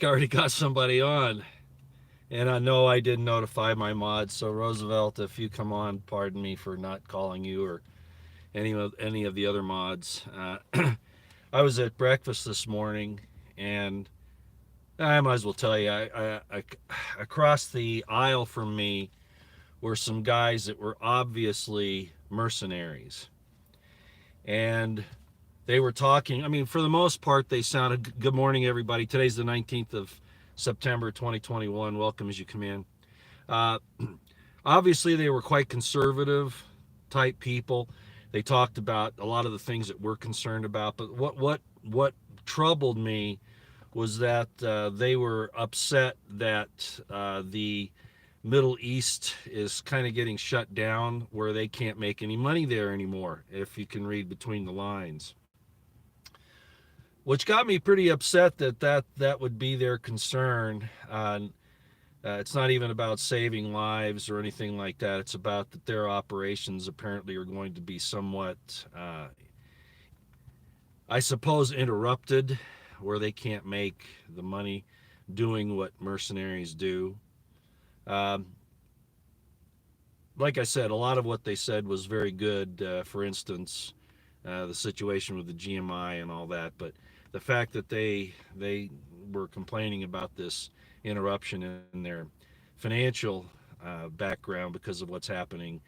I already got somebody on, and I know I didn't notify my mods. So Roosevelt, if you come on, pardon me for not calling you or any of the other mods. I was at breakfast this morning, and I might as well tell you, across the aisle from me were some guys that were obviously mercenaries, and they were talking. I mean, for the most part, they sounded good morning, everybody. Today's the 19th of September, 2021. Welcome as you come in. Uh, Obviously, they were quite conservative type people. They talked about a lot of the things that we're concerned about. But what troubled me was that they were upset that the Middle East is kind of getting shut down, where they can't make any money there anymore, if you can read between the lines. Which got me pretty upset that would be their concern. It's not even about saving lives or anything like that. It's about that their operations apparently are going to be somewhat, I suppose, interrupted, where they can't make the money doing what mercenaries do. Um, like I said, a lot of what they said was very good. For instance, the situation with the GMI and all that. But the fact that they were complaining about this interruption in their financial background because of what's happening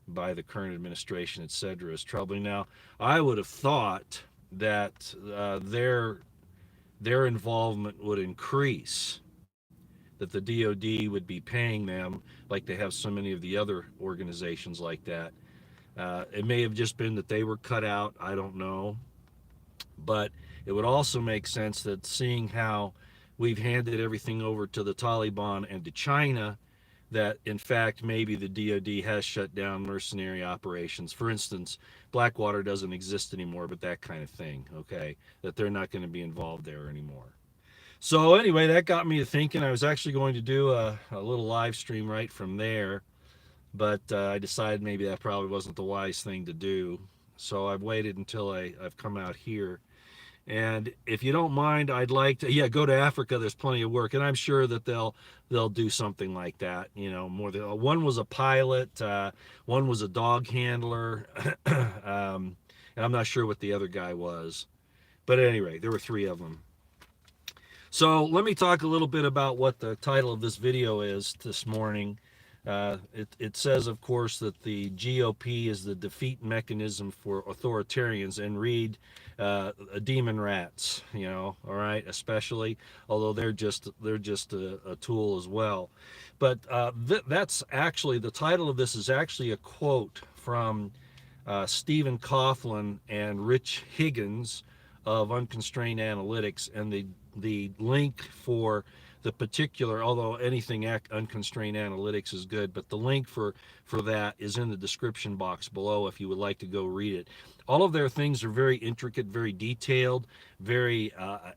by the current administration, et cetera, is troubling. Now, I would have thought that their involvement would increase, that the DoD would be paying them like they have so many of the other organizations like that. It may have just been that they were cut out. I don't know. But it would also make sense that seeing how we've handed everything over to the Taliban and to China, that in fact maybe the DoD has shut down mercenary operations. For instance, Blackwater doesn't exist anymore, but that kind of thing, okay? That they're not going to be involved there anymore. So, anyway, that got me to thinking. I was actually going to do a little live stream right from there, but I decided maybe that probably wasn't the wise thing to do. So I've waited until I've come out here. And if you don't mind, I'd like to, yeah, go to Africa. There's plenty of work, and I'm sure that they'll do something like that. You know, more than one was a pilot, one was a dog handler, and I'm not sure what the other guy was. But at any rate, there were three of them. So let me talk a little bit about what the title of this video is this morning. It says, of course, that the GOP is the defeat mechanism for authoritarians, and read demon rats. You know, all right, especially, although they're just a tool as well. But that's actually the title of this is actually a quote from Stephen Coughlin and Rich Higgins of Unconstrained Analytics, and the link for the particular, although anything Unconstrained Analytics is good, but the link for that is in the description box below if you would like to go read it. All of their things are very intricate, very detailed, very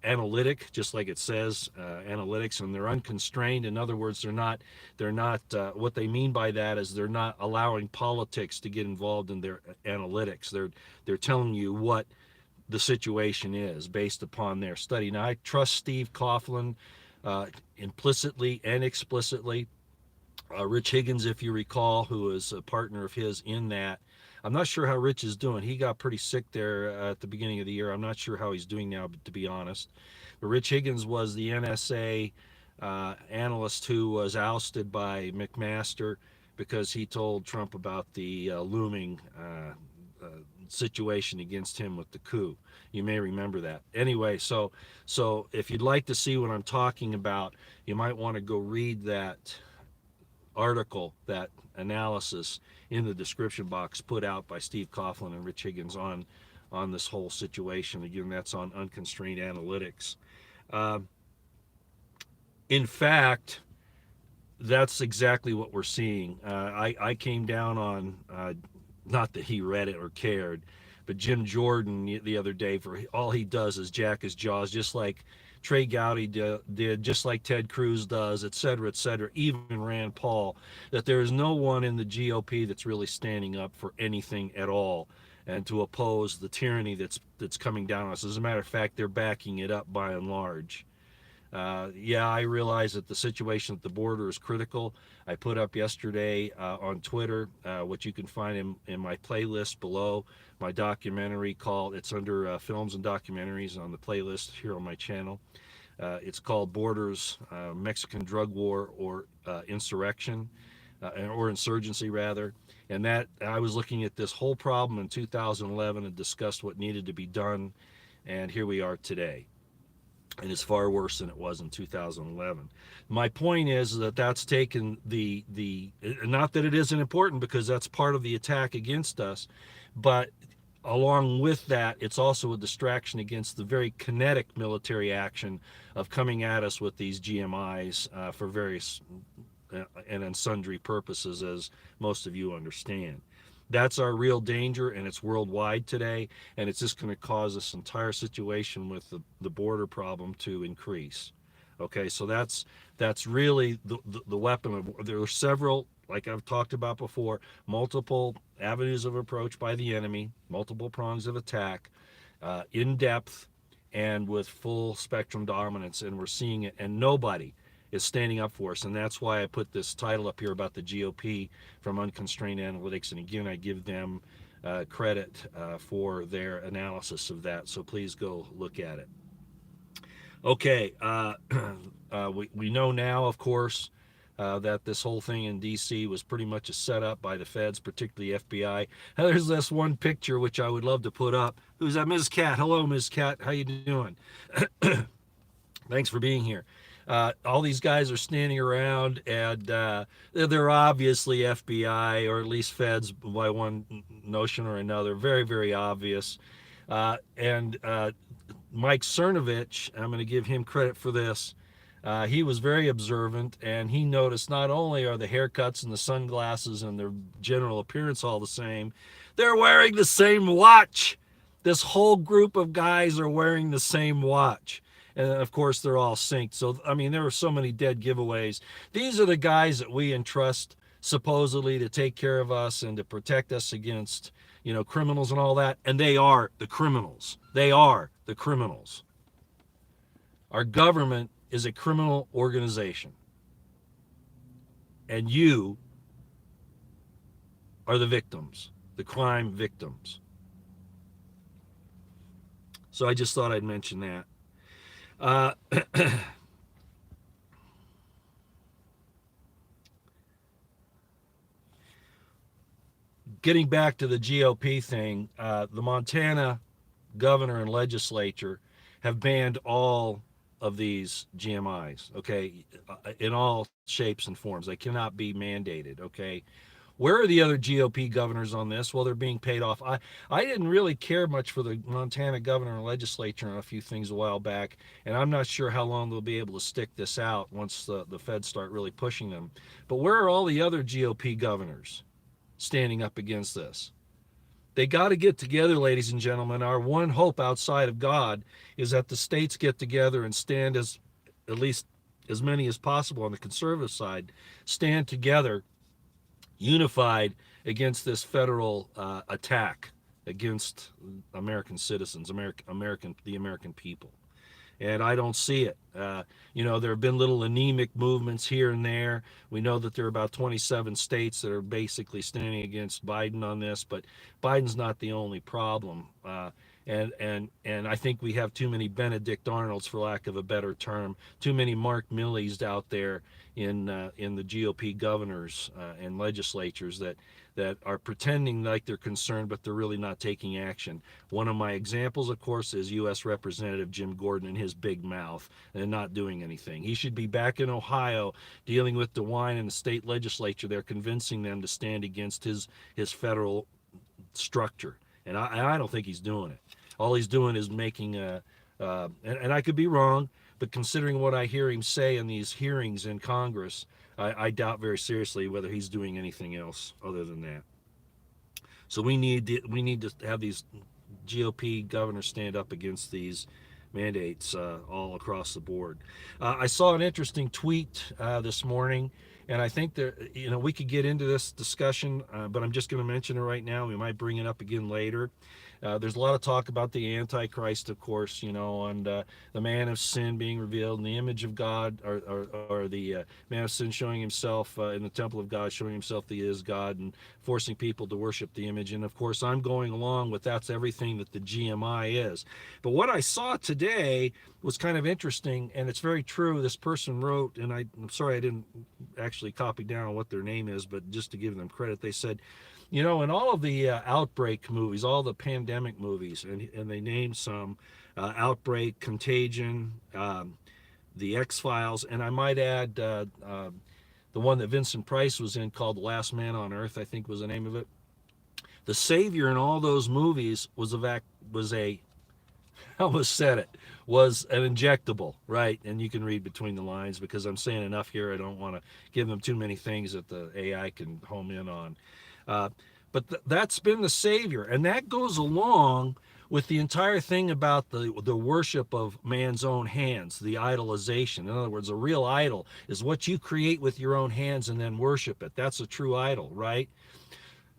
analytic, just like it says, analytics, and they're unconstrained. In other words, they're not. What they mean by that is they're not allowing politics to get involved in their analytics. They're telling you what the situation is based upon their study. Now, I trust Steve Coughlin implicitly and explicitly. Rich Higgins, if you recall, who is a partner of his in that. I'm not sure how Rich is doing. He got pretty sick there at the beginning of the year. I'm not sure how he's doing now, to be honest. But Rich Higgins was the NSA analyst who was ousted by McMaster because he told Trump about the looming situation against him with the coup. You may remember that. Anyway, so if you'd like to see what I'm talking about, you might want to go read that article, that analysis in the description box put out by Steve Coughlin and Rich Higgins on this whole situation. Again, that's on Unconstrained Analytics. Uh, in fact, that's exactly what we're seeing. I came down on, not that he read it or cared, but Jim Jordan the other day, for all he does is jack his jaws, just like Trey Gowdy did, just like Ted Cruz does, et cetera, even Rand Paul, that there is no one in the GOP that's really standing up for anything at all and to oppose the tyranny that's coming down on us. As a matter of fact, they're backing it up by and large. Yeah, I realize that the situation at the border is critical. I put up yesterday on Twitter, which you can find in my playlist below, my documentary called, it's under films and documentaries on the playlist here on my channel. It's called Borders, Mexican Drug War or Insurrection, or Insurgency rather. And that I was looking at this whole problem in 2011 and discussed what needed to be done. And here we are today, and it's far worse than it was in 2011. My point is that that's taken the not that it isn't important, because that's part of the attack against us, but along with that, it's also a distraction against the very kinetic military action of coming at us with these GMIs for various and sundry purposes, as most of you understand. That's our real danger, and it's worldwide today, and it's just going to cause this entire situation with the border problem to increase. Okay, so that's really the weapon of. There are several, like I've talked about before, multiple avenues of approach by the enemy, multiple prongs of attack, in depth and with full spectrum dominance, and we're seeing it, and nobody is standing up for us. And that's why I put this title up here about the GOP from Unconstrained Analytics. And again, I give them credit for their analysis of that. So please go look at it. Okay, we know now, of course, that this whole thing in D.C. was pretty much a setup by the feds, particularly FBI. Now, there's this one picture which I would love to put up. Who's that? Ms. Cat. Hello, Ms. Cat. How you doing? Thanks for being here. All these guys are standing around, and they're obviously FBI, or at least feds by one notion or another. Very, very obvious. And Mike Cernovich, I'm going to give him credit for this. He was very observant, and he noticed not only are the haircuts and the sunglasses and their general appearance all the same, they're wearing the same watch. This whole group of guys are wearing the same watch. And of course, they're all synced. So, I mean, there are so many dead giveaways. These are the guys that we entrust supposedly to take care of us and to protect us against, criminals and all that. And they are the criminals. They are the criminals. Our government is a criminal organization. And you are the victims, the crime victims. So I just thought I'd mention that. Getting back to the GOP thing, the Montana governor and legislature have banned all of these GMIs, okay, in all shapes and forms. They cannot be mandated, okay? Where are the other GOP governors on this? Well, they're being paid off. I didn't really care much for the Montana governor and legislature on a few things a while back, and I'm not sure how long they'll be able to stick this out once the feds start really pushing them. But where are all the other GOP governors standing up against this? They got to get together, ladies and gentlemen. Our one hope outside of God is that the states get together and stand, as at least as many as possible on the conservative side, stand together unified against this federal attack against American citizens, the American people. And I don't see it. There have been little anemic movements here and there. We know that there are about 27 states that are basically standing against Biden on this, but Biden's not the only problem. And I think we have too many Benedict Arnolds, for lack of a better term, too many Mark Millies out there in the GOP governors and legislatures that are pretending like they're concerned, but they're really not taking action. One of my examples, of course, is U.S. Representative Jim Gordon and his big mouth and not doing anything. He should be back in Ohio dealing with DeWine and the state legislature. They're convincing them to stand against his federal structure. And I don't think he's doing it. All he's doing is making and I could be wrong, but considering what I hear him say in these hearings in Congress, I doubt very seriously whether he's doing anything else other than that. So we need to have these GOP governors stand up against these mandates all across the board. I saw an interesting tweet this morning, and I think that we could get into this discussion, but I'm just going to mention it right now. We might bring it up again later. There's a lot of talk about the Antichrist, of course, and the man of sin being revealed, and the image of God, or the man of sin showing himself in the temple of God, showing himself that he is God, and forcing people to worship the image. And of course, I'm going along with that's everything that the GMI is. But what I saw today was kind of interesting, and it's very true. This person wrote, and I'm sorry I didn't actually copy down what their name is, but just to give them credit, they said, in all of the outbreak movies, all the pandemic movies, and they named some Outbreak, Contagion, The X Files, and I might add the one that Vincent Price was in called The Last Man on Earth, I think was the name of it. The savior in all those movies was a I almost said it, was an injectable, right? And you can read between the lines because I'm saying enough here. I don't want to give them too many things that the AI can home in on. Uh, but that's been the savior, and that goes along with the entire thing about the worship of man's own hands, the idolization. In other words, a real idol is what you create with your own hands and then worship it. That's a true idol, right?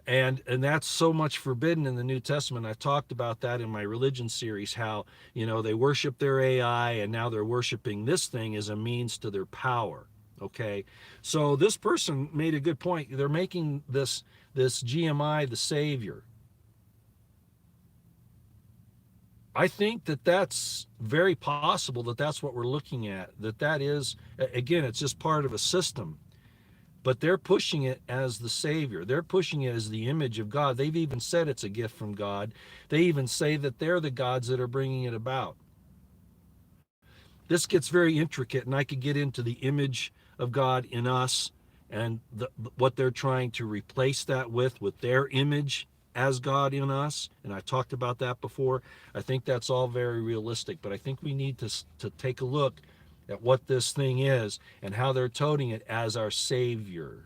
And that's so much forbidden in the New Testament. I've talked about that in my religion series, how they worship their AI, and now they're worshiping this thing as a means to their power. Okay, so this person made a good point. They're making this GMI the savior. I think that that's very possible, that that's what we're looking at, that is, again, it's just part of a system, but they're pushing it as the savior. They're pushing it as the image of God. They've even said it's a gift from God. They even say that they're the gods that are bringing it about. This gets very intricate, and I could get into the image of God in us, and what they're trying to replace that with their image as God in us. And I talked about that before. I think that's all very realistic, but I think we need to take a look at what this thing is and how they're toting it as our savior.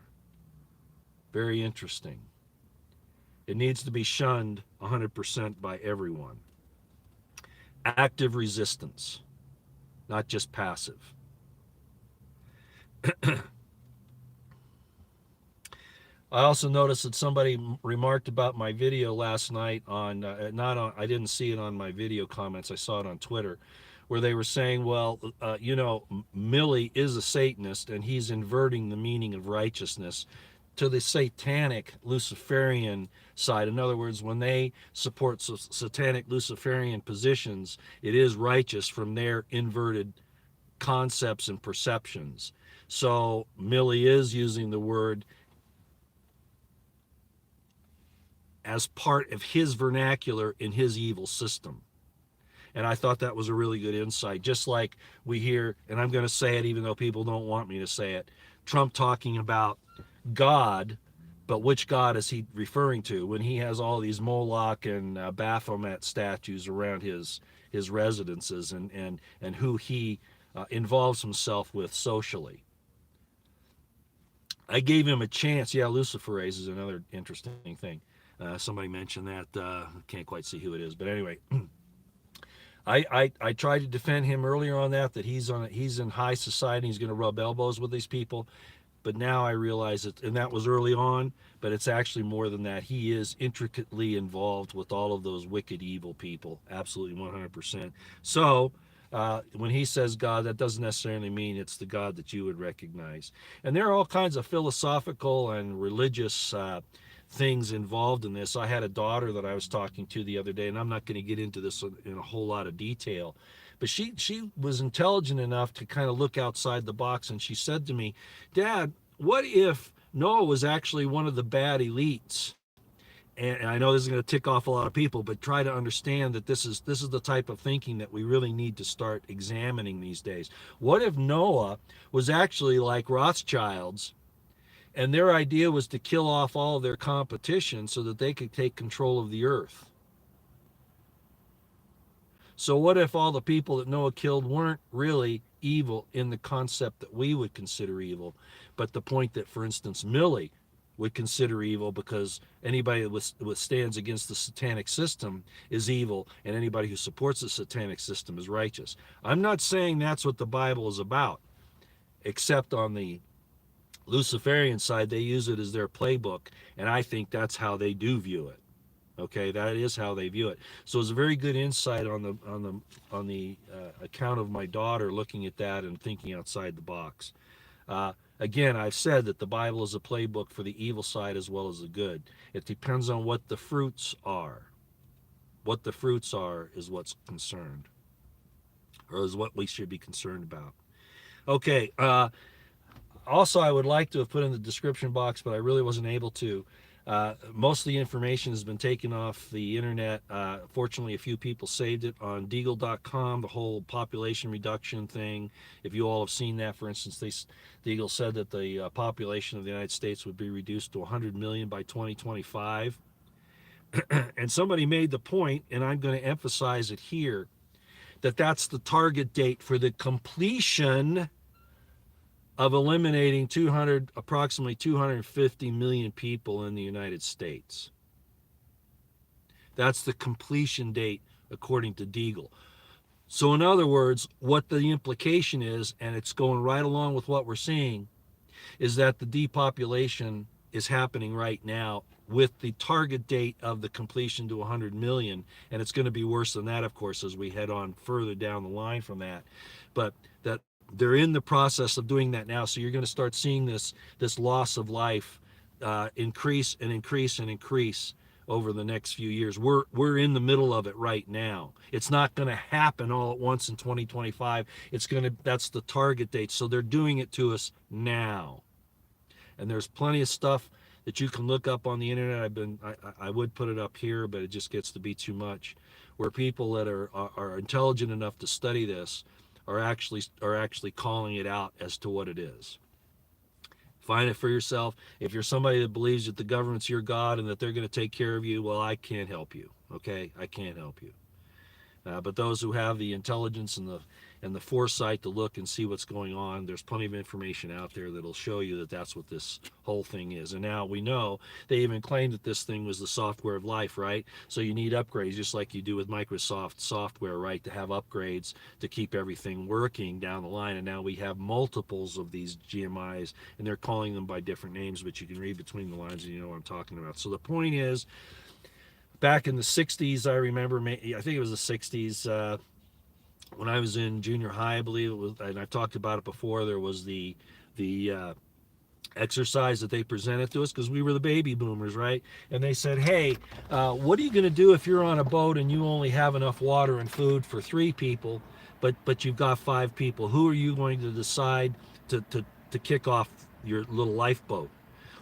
Very interesting. It needs to be shunned 100% by everyone. Active resistance, not just passive. I also noticed that somebody remarked about my video last night on, not on, I didn't see it on my video comments, I saw it on Twitter, where they were saying, well, Millie is a Satanist and he's inverting the meaning of righteousness to the satanic Luciferian side. In other words, when they support satanic Luciferian positions, it is righteous from their inverted concepts and perceptions. So Millie is using the word as part of his vernacular in his evil system. And I thought that was a really good insight. Just like we hear, and I'm going to say it even though people don't want me to say it, Trump talking about God, but which God is he referring to when he has all these Moloch and Baphomet statues around his residences, and who he involves himself with socially? I gave him a chance. Yeah, Luciferase is another interesting thing. Somebody mentioned that. Can't quite see who it is, but anyway. I tried to defend him earlier on that he's in high society. He's going to rub elbows with these people, but now I realize it, and that was early on. But it's actually more than that. He is intricately involved with all of those wicked, evil people. Absolutely, 100%. So when he says God, that doesn't necessarily mean it's the God that you would recognize. And there are all kinds of philosophical and religious things involved in this. I had a daughter that I was talking to the other day, and I'm not going to get into this in a whole lot of detail, but she was intelligent enough to kind of look outside the box, and she said to me, Dad, what if Noah was actually one of the bad elites? And I know this is going to tick off a lot of people, but try to understand that this is the type of thinking that we really need to start examining these days. What if Noah was actually like Rothschilds, and their idea was to kill off all of their competition so that they could take control of the earth? So what if all the people that Noah killed weren't really evil in the concept that we would consider evil, but the point that, for instance, Millie would consider evil, because anybody that stands against the satanic system is evil, and anybody who supports the satanic system is righteous. I'm not saying that's what the Bible is about, except on the Luciferian side, they use it as their playbook, and I think that's how they do view it. Okay, that is how they view it. So it's a very good insight on the account of my daughter looking at that and thinking outside the box. Again, I've said that the Bible is a playbook for the evil side as well as the good. It depends on what the fruits are. What the fruits are is what's concerned, or is what we should be concerned about. Okay. Also, I would like to have put in the description box, but I really wasn't able to. Most of the information has been taken off the internet. Fortunately, a few people saved it on Deagle.com, the whole population reduction thing. If you all have seen that, for instance, Deagle said that the population of the United States would be reduced to 100 million by 2025. And somebody made the point, and I'm going to emphasize it here, that that's the target date for the completion of eliminating approximately 250 million people in the United States. That's the completion date according to Deagle. So in other words, what the implication is, and it's going right along with what we're seeing, is that the depopulation is happening right now with the target date of the completion to 100 million, and it's going to be worse than that, of course, as we head on further down the line from that. But that they're in the process of doing that now, so you're going to start seeing this loss of life increase and increase and increase over the next few years. We're in the middle of it right now. It's not going to happen all at once in 2025. That's the target date. So they're doing it to us now. And there's plenty of stuff that you can look up on the internet. I would put it up here, but it just gets to be too much. Where people that are intelligent enough to study this are actually calling it out as to what it is. Find it for yourself. If you're somebody that believes that the government's your God and that they're going to take care of you, well, I can't help you. Okay, I can't help you. But those who have the intelligence and the foresight to look and see what's going on, there's plenty of information out there that'll show you that that's what this whole thing is. And now we know they even claimed that this thing was the software of life, right? So you need upgrades, just like you do with Microsoft software, right? To have upgrades to keep everything working down the line. And now we have multiples of these GMIs, and they're calling them by different names, but you can read between the lines and you know what I'm talking about. So the point is, back in the 60s, I remember, I think it was the 60s, when I was in junior high, I believe it was, and I've talked about it before, there was the exercise that they presented to us because we were the baby boomers, right? And they said, hey, what are you going to do if you're on a boat and you only have enough water and food for 3 people, but you've got 5 people? Who are you going to decide to kick off your little lifeboat?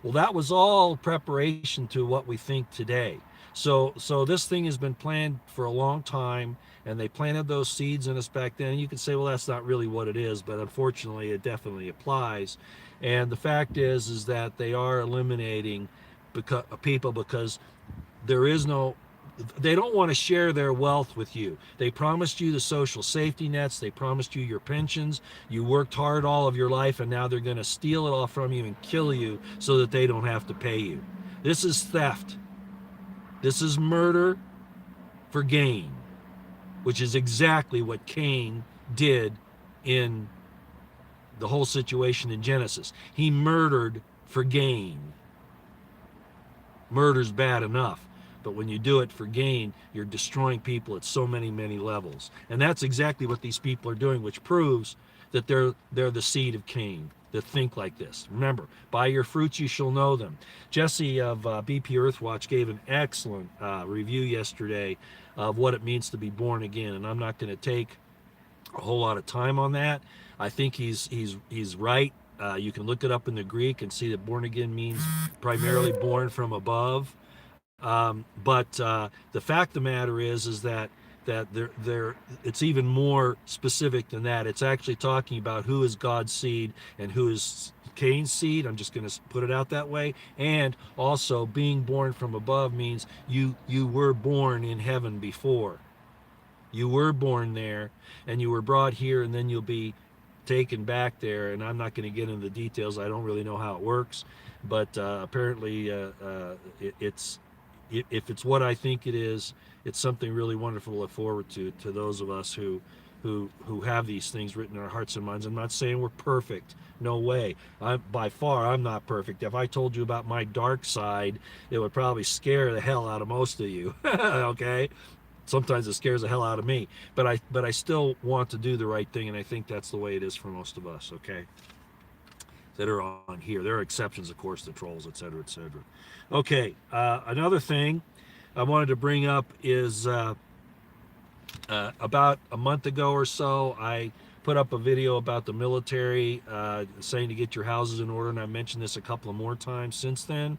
Well, that was all preparation to what we think today. So this thing has been planned for a long time, and they planted those seeds in us back then. You could say, well, that's not really what it is, but unfortunately, it definitely applies. And the fact is that they are eliminating people because there is no. They don't want to share their wealth with you. They promised you the social safety nets. They promised you your pensions. You worked hard all of your life, and now they're going to steal it all from you and kill you so that they don't have to pay you. This is theft. This is murder for gain, which is exactly what Cain did in the whole situation in Genesis. He murdered for gain. Murder's bad enough, but when you do it for gain, you're destroying people at so many levels. And that's exactly what these people are doing, which proves that they're the seed of Cain that think like this. Remember, by your fruits you shall know them. Jesse of BP Earthwatch gave an excellent review yesterday of what it means to be born again, and I'm not going to take a whole lot of time on that. I think he's right. You can look it up in the Greek and see that born again means primarily born from above. But the fact of the matter is that it's even more specific than that. It's actually talking about who is God's seed and who is Cain's seed. I'm just going to put it out that way. And also, being born from above means you were born in heaven before. You were born there, and you were brought here, and then you'll be taken back there. And I'm not going to get into the details. I don't really know how it works, but apparently it's if it's what I think it is, it's something really wonderful to look forward to those of us who who have these things written in our hearts and minds. I'm not saying we're perfect. No way. By far, I'm not perfect. If I told you about my dark side, it would probably scare the hell out of most of you. Okay? Sometimes it scares the hell out of me. But I still want to do the right thing, and I think that's the way it is for most of us, okay? That are on here. There are exceptions, of course, the trolls, etc., etc. Okay, another thing I wanted to bring up is about a month ago or so, I put up a video about the military saying to get your houses in order, and I mentioned this a couple of more times since then.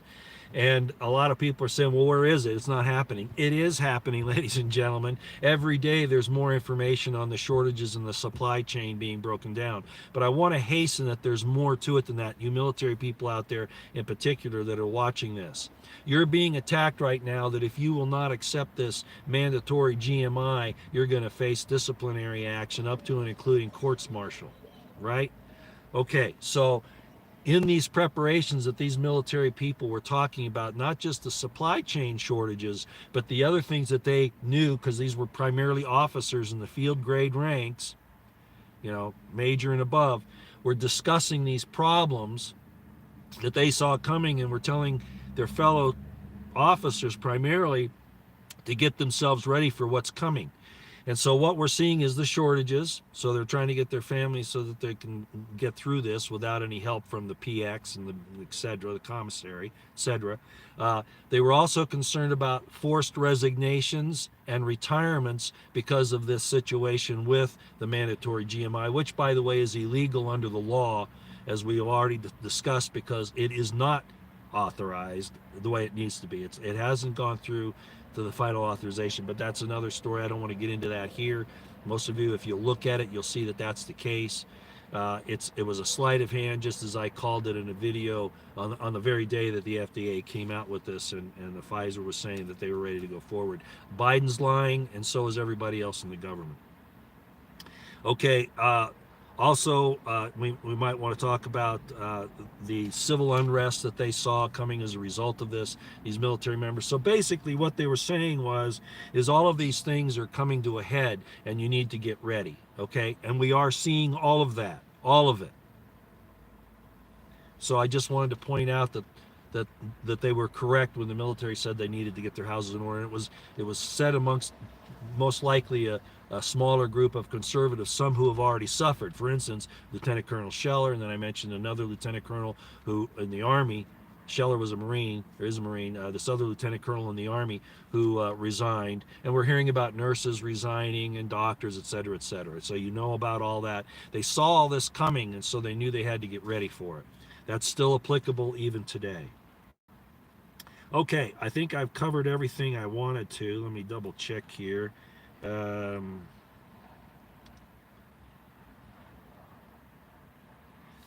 And a lot of people are saying, well, where is it? It's not happening. It is happening, ladies and gentlemen. Every day there's more information on the shortages and the supply chain being broken down. But I want to hasten that there's more to it than that. You military people out there in particular that are watching this. You're being attacked right now that if you will not accept this mandatory GMI, you're going to face disciplinary action up to and including courts martial, right? Okay, so in these preparations that these military people were talking about, not just the supply chain shortages, but the other things that they knew, because these were primarily officers in the field grade ranks, major and above, were discussing these problems that they saw coming and were telling their fellow officers primarily to get themselves ready for what's coming. And so what we're seeing is the shortages. So they're trying to get their families so that they can get through this without any help from the PX and the et cetera, the commissary, et cetera. They were also concerned about forced resignations and retirements because of this situation with the mandatory GMI, which, by the way, is illegal under the law, as we have already discussed, because it is not authorized the way it needs to be. It hasn't gone through to the final authorization, but that's another story. I don't want to get into that here. Most of you, if you look at it, you'll see that that's the case. It was a sleight of hand, just as I called it in a video on the very day that the FDA came out with this, and the Pfizer was saying that they were ready to go forward. Biden's lying, and so is everybody else in the government. Okay, also, we might want to talk about the civil unrest that they saw coming as a result of this, these military members. So basically what they were saying is all of these things are coming to a head and you need to get ready, okay? And we are seeing all of that, all of it. So I just wanted to point out that they were correct when the military said they needed to get their houses in order. And it was said amongst most likely a smaller group of conservatives, some who have already suffered. For instance, Lieutenant Colonel Scheller, and then I mentioned another lieutenant colonel who in the Army, Scheller was a Marine, or is a Marine, this other lieutenant colonel in the Army who resigned. And we're hearing about nurses resigning and doctors, et cetera, et cetera. So you know about all that. They saw all this coming, and so they knew they had to get ready for it. That's still applicable even today. Okay, I think I've covered everything I wanted to. Let me double check here.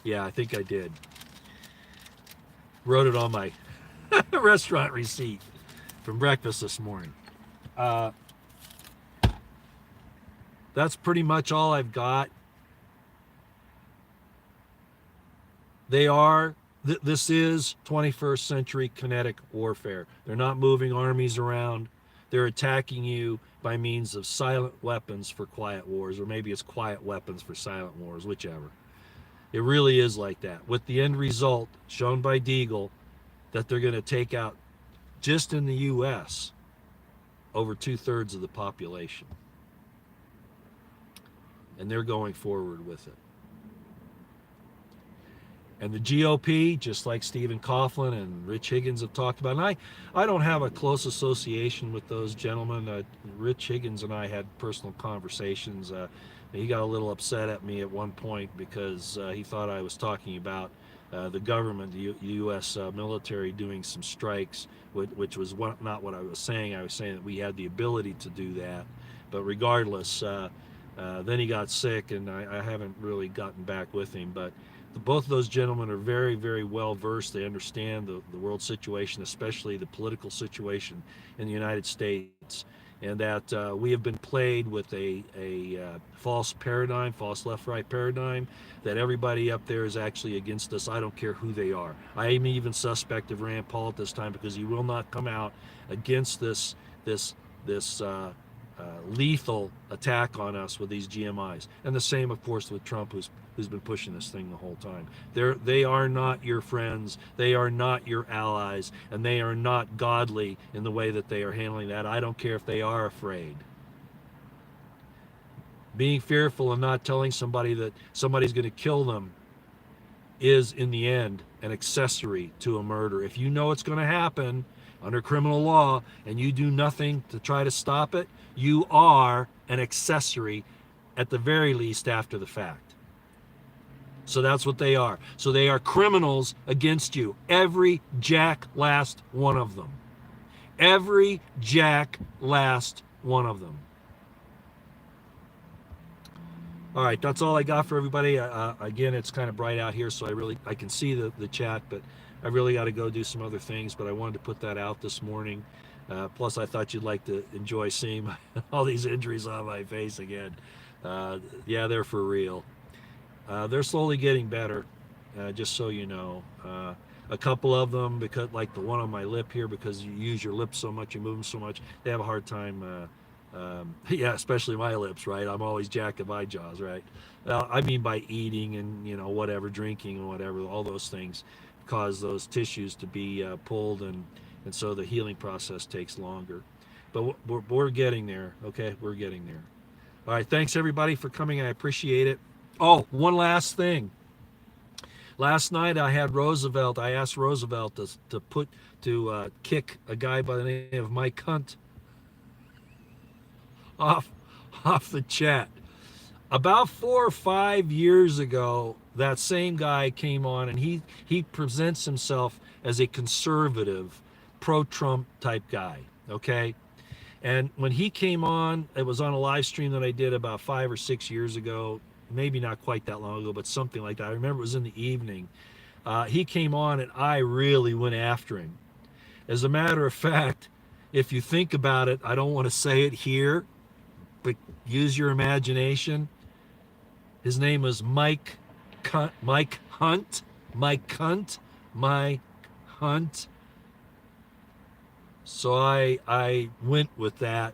Yeah, I think I did. Wrote it on my restaurant receipt from breakfast this morning. That's pretty much all I've got. This is 21st century kinetic warfare. They're not moving armies around. They're attacking you by means of silent weapons for quiet wars, or maybe it's quiet weapons for silent wars, whichever. It really is like that, with the end result shown by Deagle that they're going to take out, just in the U.S., over 2/3 of the population. And they're going forward with it. And the GOP, just like Stephen Coughlin and Rich Higgins have talked about, and I don't have a close association with those gentlemen. Rich Higgins and I had personal conversations. He got a little upset at me at one point because he thought I was talking about the government, the U.S. Military doing some strikes, which was not what I was saying. I was saying that we had the ability to do that. But regardless, then he got sick, and I haven't really gotten back with him. But both of those gentlemen are very, very well versed. They understand the world situation, especially the political situation in the United States, and that we have been played with a false paradigm, false left-right paradigm, that everybody up there is actually against us. I don't care who they are. I am even suspect of Rand Paul at this time, because he will not come out against this lethal attack on us with these GMIs. And the same, of course, with Trump, who's been pushing this thing the whole time. They are not your friends. They are not your allies, and they are not godly in the way that they are handling that. I don't care if they are afraid. Being fearful and not telling somebody that somebody's going to kill them is, in the end, an accessory to a murder. If you know it's going to happen under criminal law and you do nothing to try to stop it, you are an accessory, at the very least, after the fact. So that's what they are. So they are criminals against you. Every jack last one of them. Every jack last one of them. All right, that's all I got for everybody. Again, it's kind of bright out here, so I can see the chat, but I really got to go do some other things. But I wanted to put that out this morning. Plus, I thought you'd like to enjoy seeing all these injuries on my face again. Yeah, they're for real. They're slowly getting better, just so you know. A couple of them, because like the one on my lip here, because you use your lips so much, you move them so much, they have a hard time. Yeah, especially my lips, right? I'm always jacking my jaws, right? I mean by eating and, whatever, drinking and whatever, all those things cause those tissues to be pulled, and so the healing process takes longer. But we're getting there, okay? We're getting there. All right, thanks everybody for coming. I appreciate it. Oh, one last thing. Last night I asked Roosevelt to kick a guy by the name of Mike Hunt off the chat. About 4 or 5 years ago, that same guy came on, and he presents himself as a conservative, pro-Trump type guy, okay? And when he came on, it was on a live stream that I did about 5 or 6 years ago, maybe not quite that long ago, but something like that. I remember it was in the evening. He came on, and I really went after him. As a matter of fact, if you think about it, I don't want to say it here, but use your imagination. His name was Mike Hunt. So I went with that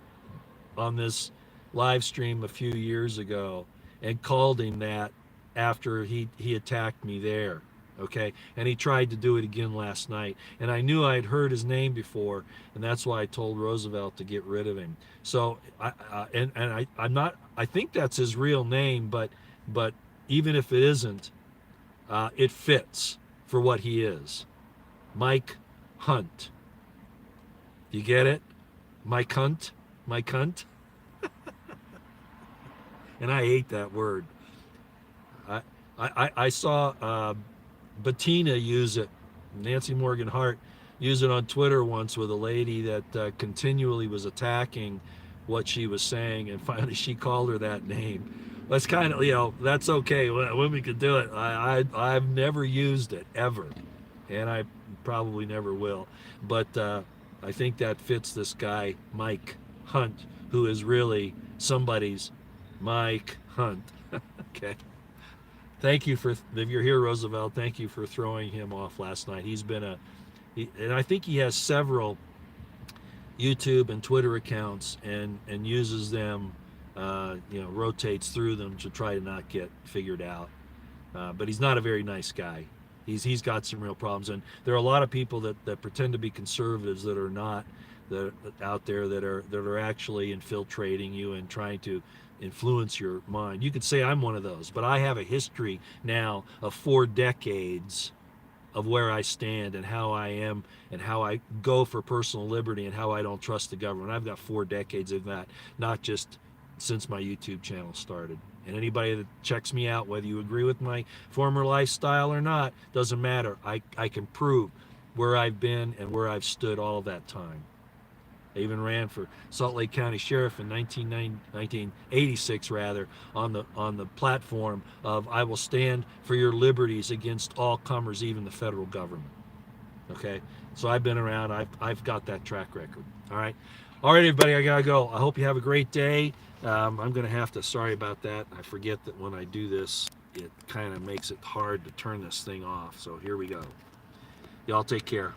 on this live stream a few years ago and called him that after he attacked me there. Okay, and he tried to do it again last night, and I knew I'd heard his name before, and that's why I told Roosevelt to get rid of him. So I'm not. I think that's his real name, but even if it isn't, it fits for what he is. Mike Hunt. You get it? Mike Hunt. And I hate that word. I saw Bettina use it, Nancy Morgan Hart use it on Twitter once with a lady that continually was attacking what she was saying, and finally she called her that name. That's kind of, that's okay. Women could do it. I've never used it ever, and I probably never will. But I think that fits this guy, Mike Hunt, who is really somebody's Mike Hunt. Okay. Thank you if you're here, Roosevelt, thank you for throwing him off last night. He's been and I think he has several YouTube and Twitter accounts and uses them, rotates through them to try to not get figured out. But he's not a very nice guy. He's got some real problems, and there are a lot of people that pretend to be conservatives that are not, that out there that are actually infiltrating you and trying to influence your mind. You could say I'm one of those, but I have a history now of 4 decades of where I stand and how I am and how I go for personal liberty and how I don't trust the government. I've got 4 decades of that, not just since my YouTube channel started. And anybody that checks me out, whether you agree with my former lifestyle or not, doesn't matter. I can prove where I've been and where I've stood all of that time. I even ran for Salt Lake County Sheriff in 1986, rather, on the platform of I will stand for your liberties against all comers, even the federal government. Okay, so I've been around. I've got that track record. All right, everybody, I gotta go. I hope you have a great day. I'm gonna have to. Sorry about that. I forget that when I do this, it kind of makes it hard to turn this thing off. So here we go. Y'all take care.